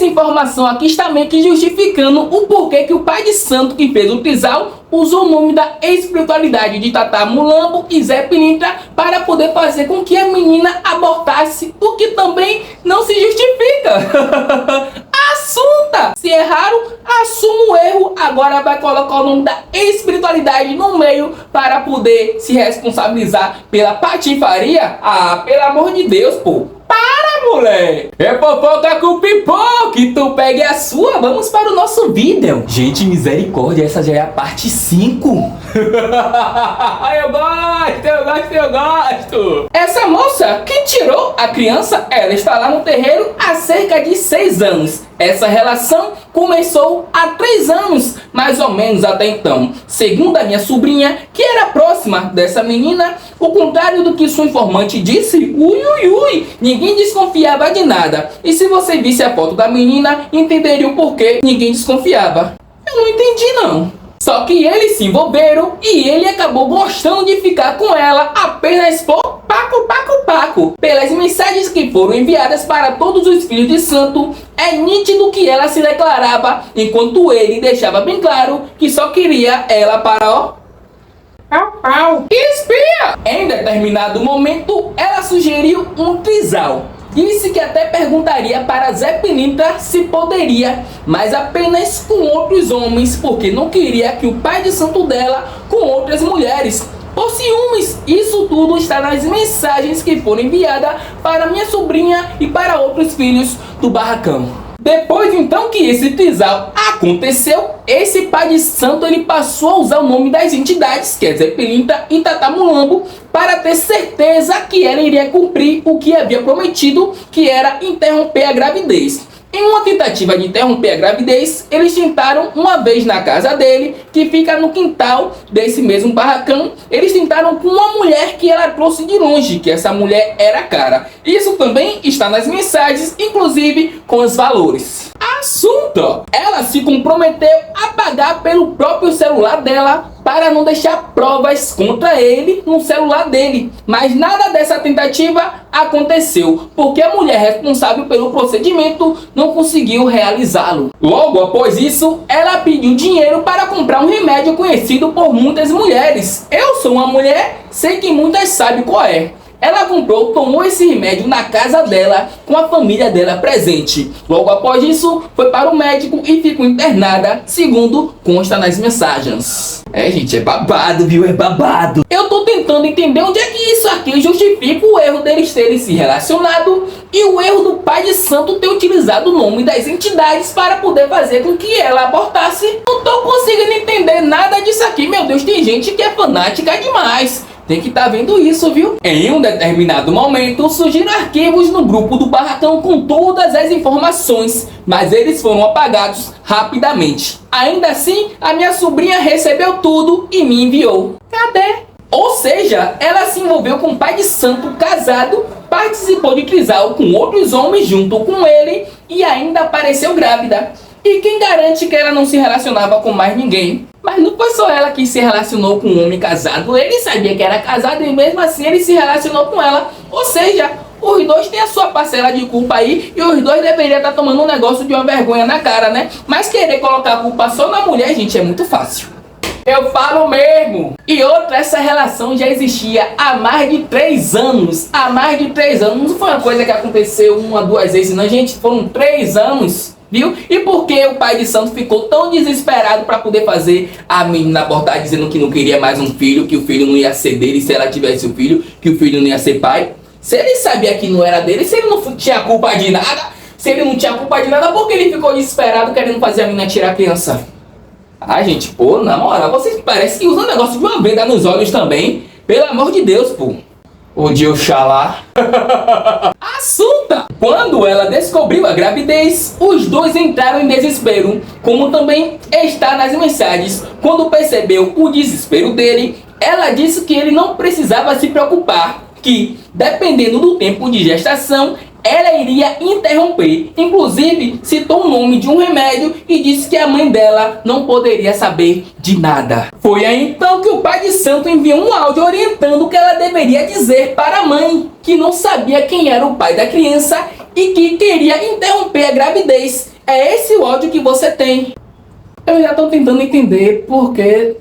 essa informação aqui está meio que justificando o porquê que o pai de santo que fez o trisal usou o nome da espiritualidade de Tata Mulambo e Zé Pilintra para poder fazer com que a menina abortasse, o que também não se justifica. Assunta! Se erraram, assuma o erro, agora vai colocar o nome da espiritualidade no meio para poder se responsabilizar pela patifaria? Ah, pelo amor de Deus, pô! Para, moleque! É fofoca com pipoca, que tu pegue a sua. Vamos para o nosso vídeo. Gente, misericórdia, essa já é a parte 5. Eu gosto. Essa moça que tirou a criança, ela está lá no terreiro há cerca de 6 anos. Essa relação começou há 3 anos, mais ou menos até então. Segundo a minha sobrinha, que era próxima dessa menina, o contrário do que sua informante disse, ninguém desconfiava de nada. E se você visse a foto da menina, entenderia o porquê ninguém desconfiava. Eu não entendi não. Só que eles se envolveram e ele acabou gostando de ficar com ela apenas por paco. Pelas mensagens que foram enviadas para todos os filhos de santo, é nítido que ela se declarava, enquanto ele deixava bem claro que só queria ela para pau. Espia! Em determinado momento, ela sugeriu um trisal. Disse que até perguntaria para Zé Pilintra se poderia, mas apenas com outros homens, porque não queria que o pai de santo dela com outras mulheres. Por ciúmes, isso tudo está nas mensagens que foram enviadas para minha sobrinha e para outros filhos do barracão. Depois então que esse trisal aconteceu, esse pai de santo ele passou a usar o nome das entidades, que é Zé Pilintra e Tata Mulambo, para ter certeza que ela iria cumprir o que havia prometido, que era interromper a gravidez. Em uma tentativa de interromper a gravidez, eles tentaram uma vez na casa dele, que fica no quintal desse mesmo barracão. Eles tentaram com uma mulher que ela trouxe de longe, que essa mulher era cara. Isso também está nas mensagens, inclusive com os valores. Assunto! Ela se comprometeu a pagar pelo próprio celular dela para não deixar provas contra ele no celular dele. Mas nada dessa tentativa aconteceu, porque a mulher responsável pelo procedimento não conseguiu realizá-lo. Logo após isso, ela pediu dinheiro para comprar um remédio conhecido por muitas mulheres. Eu sou uma mulher, sei que muitas sabem qual é. Ela comprou, tomou esse remédio na casa dela, com a família dela presente. Logo após isso, foi para o médico e ficou internada, segundo consta nas mensagens. É, gente, é babado, viu? É babado. Eu tô tentando entender onde é que isso aqui justifica o erro deles terem se relacionado e o erro do pai de santo ter utilizado o nome das entidades para poder fazer com que ela abortasse. Não tô conseguindo entender nada disso aqui. Meu Deus, tem gente que é fanática demais. Tem que estar vendo isso, viu? Em um determinado momento, surgiram arquivos no grupo do barracão com todas as informações, mas eles foram apagados rapidamente. Ainda assim, a minha sobrinha recebeu tudo e me enviou. Cadê? Ou seja, ela se envolveu com o pai de santo casado, participou de trisal com outros homens junto com ele e ainda apareceu grávida. E quem garante que ela não se relacionava com mais ninguém? Mas não foi só ela que se relacionou com um homem casado. Ele sabia que era casado e mesmo assim ele se relacionou com ela. Ou seja, os dois têm a sua parcela de culpa aí e os dois deveriam estar tomando um negócio de uma vergonha na cara, né? Mas querer colocar a culpa só na mulher, gente, é muito fácil. Eu falo mesmo. E outra, essa relação já existia há mais de 3 anos. Há mais de 3 anos. Não foi uma coisa que aconteceu 1 ou 2 vezes, não, gente. Foram 3 anos. Viu? E por que o pai de santo ficou tão desesperado para poder fazer a menina abortar, dizendo que não queria mais um filho, que o filho não ia ser dele se ela tivesse o filho, que o filho não ia ser pai? Se ele sabia que não era dele, se ele não tinha culpa de nada, por que ele ficou desesperado querendo fazer a menina tirar a criança? Ah, gente, pô, na moral, vocês parecem que usam um negócio de uma venda nos olhos também. Pelo amor de Deus, pô. O de Oxalá. Assunta! Quando ela descobriu a gravidez, os dois entraram em desespero, como também está nas mensagens. Quando percebeu o desespero dele, ela disse que ele não precisava se preocupar, que, dependendo do tempo de gestação, ela iria interromper. Inclusive, citou o nome de um remédio e disse que a mãe dela não poderia saber de nada. Foi aí então que o pai de santo enviou um áudio orientando o que ela deveria dizer para a mãe, que não sabia quem era o pai da criança e que queria interromper a gravidez. É esse o áudio que você tem. Eu já estou tentando entender porque...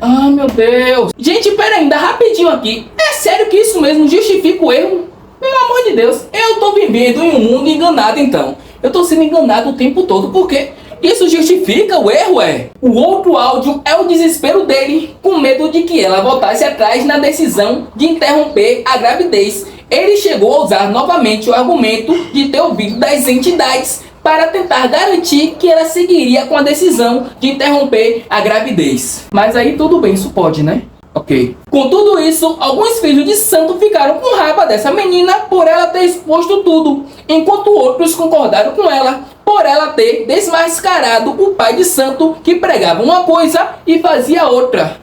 Ah, meu Deus. Gente, pera ainda, rapidinho aqui. É sério que isso mesmo justifica o erro? Pelo amor de Deus, eu tô vivendo em um mundo enganado então. Eu tô sendo enganado o tempo todo, porque isso justifica o erro, é? O outro áudio é o desespero dele, com medo de que ela voltasse atrás na decisão de interromper a gravidez. Ele chegou a usar novamente o argumento de ter ouvido das entidades para tentar garantir que ela seguiria com a decisão de interromper a gravidez. Mas aí tudo bem, isso pode, né? Ok. Com tudo isso, alguns filhos de santo ficaram com raiva dessa menina por ela ter exposto tudo, enquanto outros concordaram com ela por ela ter desmascarado o pai de santo que pregava uma coisa e fazia outra.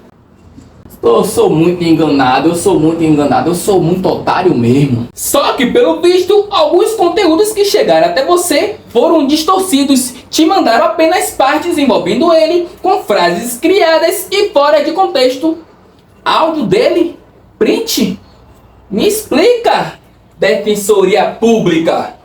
Eu sou muito enganado, eu sou muito otário mesmo. Só que pelo visto, alguns conteúdos que chegaram até você foram distorcidos. Te mandaram apenas partes envolvendo ele com frases criadas e fora de contexto. Áudio dele? Print? Me explica, Defensoria Pública.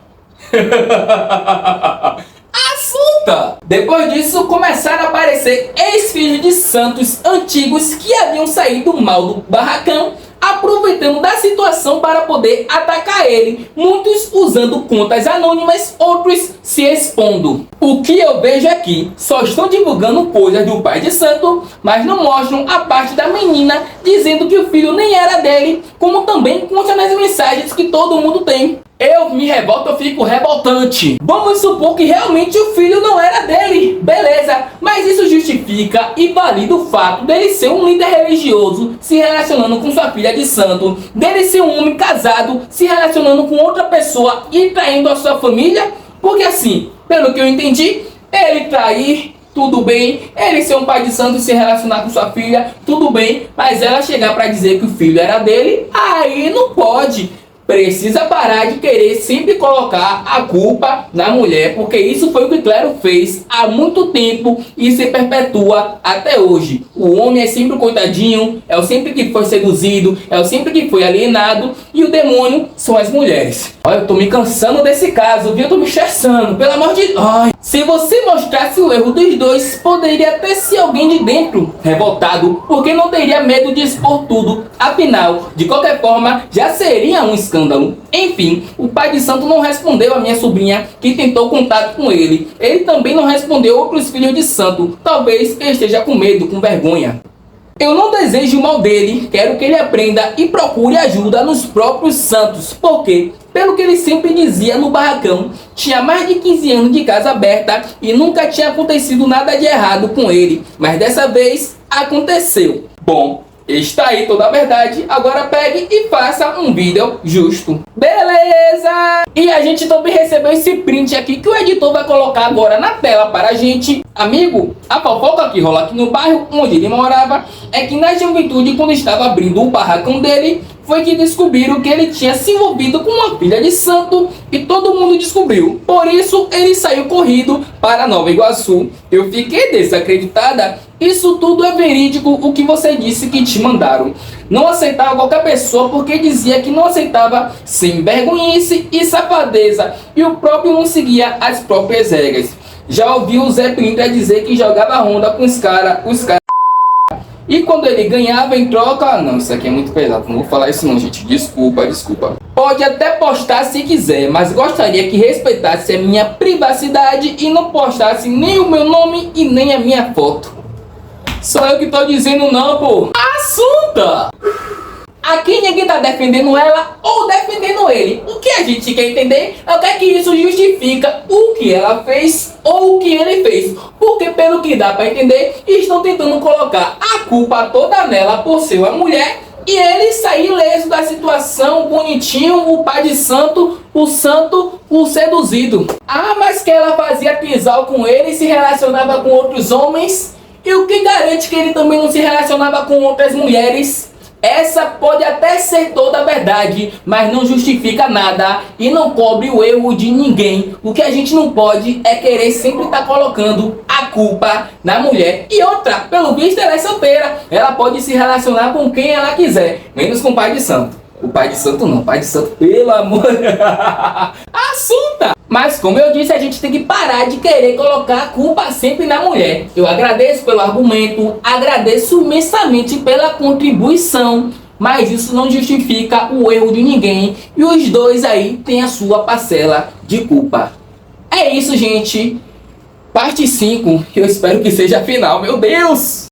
Assunta! Depois disso, começaram a aparecer ex-filhos de santos antigos que haviam saído mal do barracão, aproveitando da situação para poder atacar ele, muitos usando contas anônimas, outros se expondo. O que eu vejo aqui, só estão divulgando coisas do pai de santo, mas não mostram a parte da menina dizendo que o filho nem era dele, como também consta nas mensagens que todo mundo tem. Eu me revolto, eu fico revoltante. Vamos supor que realmente o filho não era dele, beleza, mas isso justifica e valida o fato dele ser um líder religioso se relacionando com sua filha de santo, dele ser um homem casado se relacionando com outra pessoa e traindo a sua família, porque assim, pelo que eu entendi, ele trair, tudo bem, ele ser um pai de santo e se relacionar com sua filha, tudo bem, mas ela chegar para dizer que o filho era dele, aí não pode. Precisa parar de querer sempre colocar a culpa na mulher, porque isso foi o que Clero fez há muito tempo e se perpetua até hoje. O homem é sempre o coitadinho, é o sempre que foi seduzido, é o sempre que foi alienado, e o demônio são as mulheres. Olha, eu tô me cansando desse caso, viu? Eu tô me estressando, pelo amor de... Ai. Se você mostrasse o erro dos dois, poderia até ser alguém de dentro revoltado, porque não teria medo de expor tudo. Afinal, de qualquer forma, já seria um escândalo. Enfim, o pai de santo não respondeu a minha sobrinha que tentou contato com ele. Ele também não respondeu outros filhos de santo. Talvez esteja com medo, com vergonha. Eu não desejo o mal dele, quero que ele aprenda e procure ajuda nos próprios santos, porque, pelo que ele sempre dizia no barracão, tinha mais de 15 anos de casa aberta e nunca tinha acontecido nada de errado com ele, mas dessa vez aconteceu. Bom, está aí toda a verdade, agora pegue e faça um vídeo justo. Beleza! E a gente também recebeu esse print aqui que o editor vai colocar agora na tela para a gente. Amigo, a fofoca que rola aqui no bairro onde ele morava é que na juventude, quando estava abrindo o barracão dele, foi que descobriram que ele tinha se envolvido com uma filha de santo e todo mundo descobriu. Por isso, ele saiu corrido para Nova Iguaçu. Eu fiquei desacreditada. Isso tudo é verídico, o que você disse que te mandaram. Não aceitava qualquer pessoa porque dizia que não aceitava sem vergonhice e safadeza. E o próprio não seguia as próprias regras. Já ouvi o Zé Pilintra dizer que jogava ronda com os caras. E quando ele ganhava em troca... Não, isso aqui é muito pesado, não vou falar isso não, gente. Desculpa. Pode até postar se quiser, mas gostaria que respeitasse a minha privacidade e não postasse nem o meu nome e nem a minha foto. Sou eu que tô dizendo não, pô. Assunta! Aqui ninguém tá defendendo ela ou defendendo ele. O que a gente quer entender é o que é que isso justifica o que ela fez ou o que ele fez. Porque pelo que dá pra entender, estão tentando colocar a culpa toda nela por ser uma mulher e ele sair ileso da situação, bonitinho, o pai de santo, o seduzido. Ah, mas que ela fazia trisal com ele e se relacionava com outros homens. E o que garante que ele também não se relacionava com outras mulheres? Essa pode até ser toda a verdade, mas não justifica nada e não cobre o erro de ninguém. O que a gente não pode é querer sempre estar colocando a culpa na mulher. E outra, pelo visto ela é solteira, ela pode se relacionar com quem ela quiser, menos com o pai de santo. O pai de santo não, o pai de santo, pelo amor. Assunta! Mas como eu disse, a gente tem que parar de querer colocar a culpa sempre na mulher. Eu agradeço pelo argumento, agradeço imensamente pela contribuição, mas isso não justifica o erro de ninguém e os dois aí têm a sua parcela de culpa. É isso, gente. Parte 5, eu espero que seja a final, meu Deus!